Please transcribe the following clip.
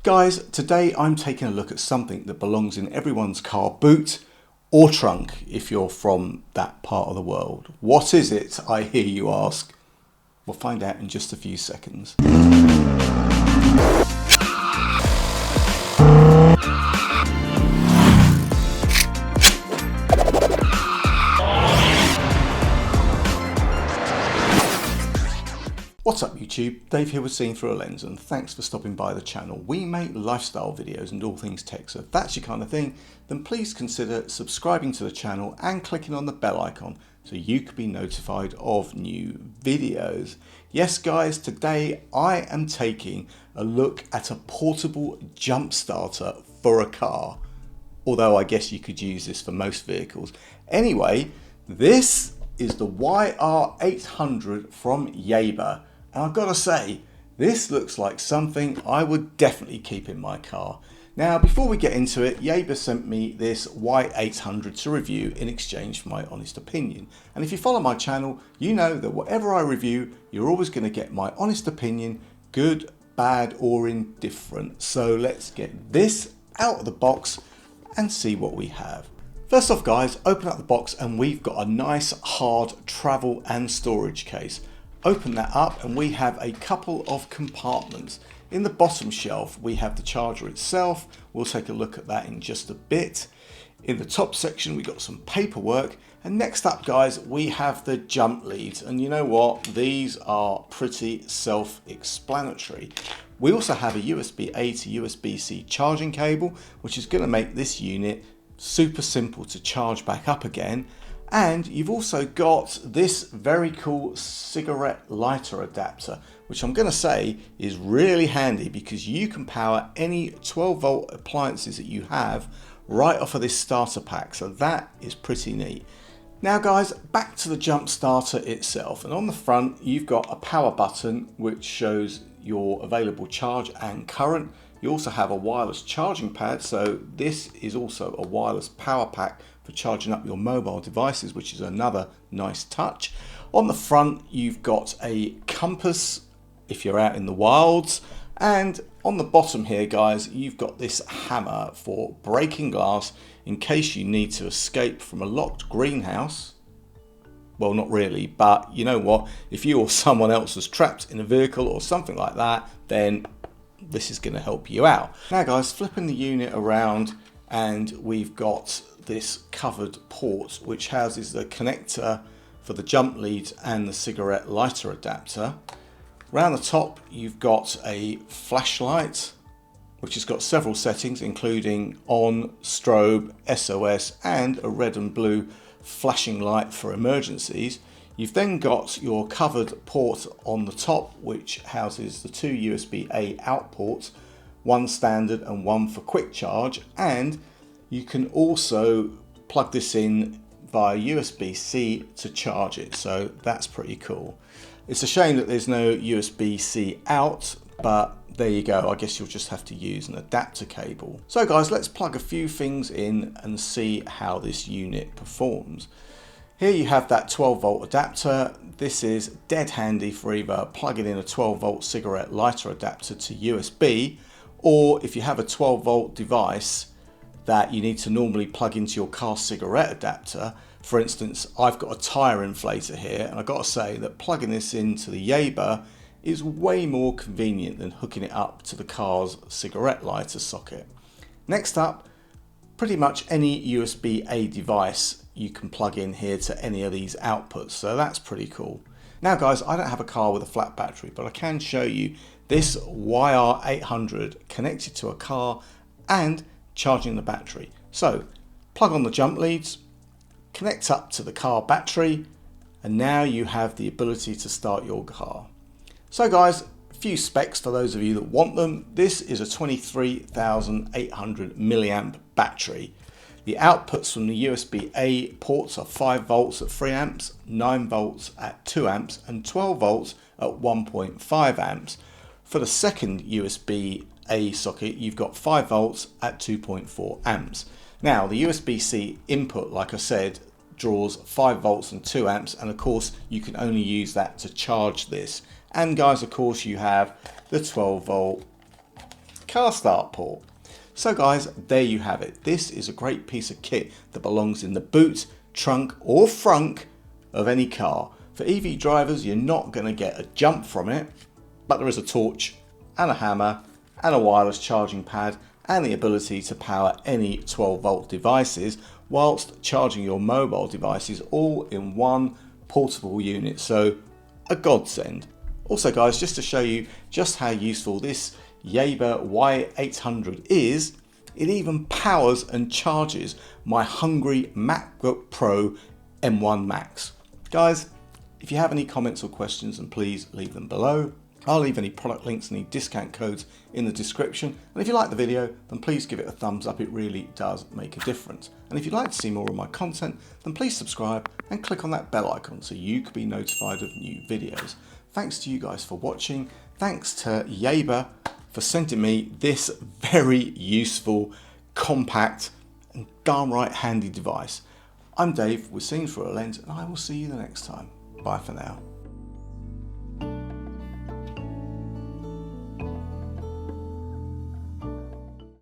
Guys, today I'm taking a look at something that belongs in everyone's car boot or trunk if you're from that part of the world. What is it, I hear you ask? We'll find out in just a few seconds. What's up YouTube, Dave here with Seeing Through a Lens, and thanks for stopping by the channel. We make lifestyle videos and all things tech, so if that's your kind of thing, then please consider subscribing to the channel and clicking on the bell icon so you can be notified of new videos. Yes guys, today I am taking a look at a portable jump starter for a car, although I guess you could use this for most vehicles. Anyway, this is the YR800 from Yaber. And I've got to say, this looks like something I would definitely keep in my car. Now, before we get into it, Yaber sent me this Y800 to review in exchange for my honest opinion. And if you follow my channel, you know that whatever I review, you're always going to get my honest opinion, good, bad, or indifferent. So let's get this out of the box and see what we have. First off guys, open up the box and we've got a nice hard travel and storage case. Open that up and we have a couple of compartments. In the bottom shelf we have the charger itself. We'll take a look at that in just a bit. In the top section we got some paperwork, and next up guys we have the jump leads, and you know what, these are pretty self-explanatory. We also have a USB-A to USB-C charging cable, which is going to make this unit super simple to charge back up again. And you've also got this very cool cigarette lighter adapter, which I'm going to say is really handy because you can power any 12 volt appliances that you have right off of this starter pack. So that is pretty neat. Now guys, back to the jump starter itself, and on the front you've got a power button which shows your available charge and current. You also have a wireless charging pad, so this is also a wireless power pack for charging up your mobile devices, which is another nice touch. On the front you've got a compass if you're out in the wilds, and on the bottom here guys you've got this hammer for breaking glass in case you need to escape from a locked greenhouse. Well, not really, but you know what, if you or someone else was trapped in a vehicle or something like that, then this is going to help you out. Now guys, flipping the unit around and we've got this covered port which houses the connector for the jump leads and the cigarette lighter adapter. Around the top you've got a flashlight which has got several settings including on, strobe, SOS and a red and blue flashing light for emergencies. You've then got your covered port on the top which houses the two USB-A out ports, one standard and one for quick charge, and you can also plug this in via USB-C to charge it, so that's pretty cool. It's a shame that there's no USB-C out, but there you go, I guess you'll just have to use an adapter cable. So guys, let's plug a few things in and see how this unit performs. Here you have that 12 volt adapter. This is dead handy for either plugging in a 12 volt cigarette lighter adapter to USB, or if you have a 12 volt device that you need to normally plug into your car cigarette adapter. For instance, I've got a tire inflator here, and I've got to say that plugging this into the Yaber is way more convenient than hooking it up to the car's cigarette lighter socket. Next up, pretty much any USB-A device you can plug in here to any of these outputs, so that's pretty cool. Now guys, I don't have a car with a flat battery, but I can show you this YR800 connected to a car and charging the battery. So plug on the jump leads, connect up to the car battery, and now you have the ability to start your car. So guys, a few specs for those of you that want them. This is a 23,800 milliamp battery. The outputs from the USB-A ports are 5 volts at 3 amps, 9 volts at 2 amps, and 12 volts at 1.5 amps. For the second USB-A socket, you've got 5 volts at 2.4 amps. Now, the USB-C input, like I said, draws 5 volts and 2 amps, and of course, you can only use that to charge this. And guys, of course, you have the 12 volt car start port. So guys, there you have it. This is a great piece of kit that belongs in the boot, trunk or frunk of any car. For EV drivers, you're not going to get a jump from it, but there is a torch and a hammer and a wireless charging pad and the ability to power any 12-volt devices whilst charging your mobile devices all in one portable unit. So a godsend. Also guys, just to show you just how useful this Yaber Y800 is, it even powers and charges my hungry MacBook Pro M1 Max. Guys, if you have any comments or questions, then please leave them below. I'll leave any product links, any discount codes in the description. And if you like the video, then please give it a thumbs up. It really does make a difference. And if you'd like to see more of my content, then please subscribe and click on that bell icon so you can be notified of new videos. Thanks to you guys for watching. Thanks to Yaber for sending me this very useful, compact and darn right handy device. I'm Dave with Seeing Through a Lens, and I will see you the next time. Bye for now.